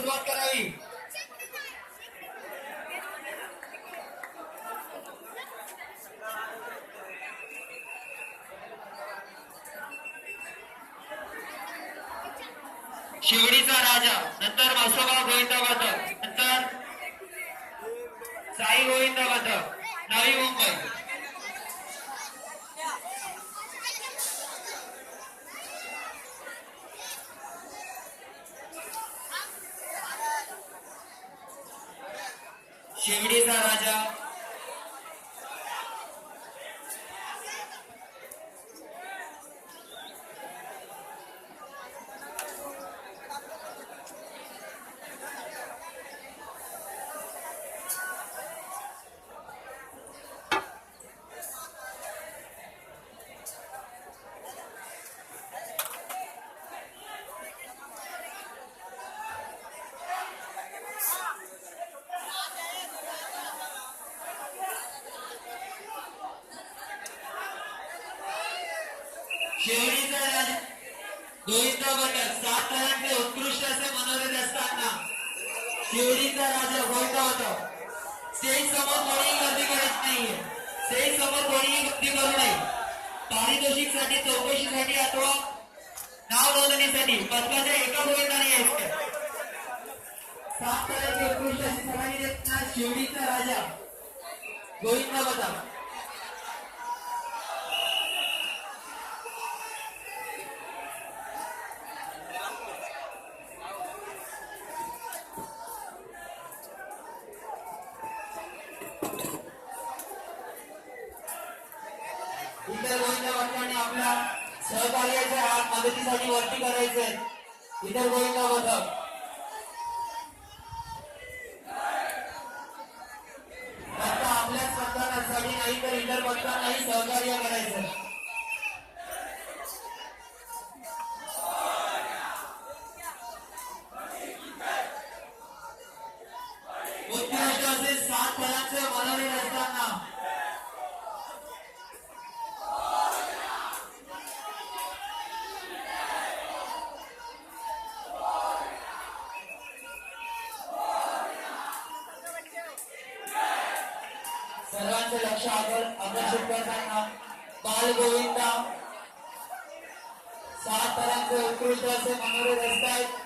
सुरुवात करावी। शिवडीचा राजा, नंतर मासोबा गोविंद पथक, नंतर साई गोविंद पथक, नवी मुंबई। शिवडीचा राजा, शिवडीचा राजा गोविंद पथक 7 तालांचे उत्कृष्ट असे मनोरंजन असताना शिवडीचा राजा गोविंद पथक स्टेज समोर कोणीही गर्दी करत नाहीये। स्टेज समोर कोणीही गर्दी करू नये। पारितोषिकसाठी, चौकशीसाठी अथवा नाव नोंदणीसाठी पथकाच्या एका गोविंदाने यायचे। 7 तालांचे उत्कृष्ट असे सलामी देताना शिवडीचा राजा गोविंद पथक। इतर गोविंद पथकाने आपल्या सहकार्याचे हात मदतीसाठी वरती करायचे। इतर गोविंद पथक फक्त आपल्याच पथकासाठी नाही तर इतर पथकांनाही सहकार्य करायचे। उत्कृष्ट असे 7 फळांचे मनोरंजन असताना सर्वांचे लक्ष आकर्षित करताना बाल गोविंदा 7 तऱ्हांचे उत्कृष्ट असे मनोरंजन असतात।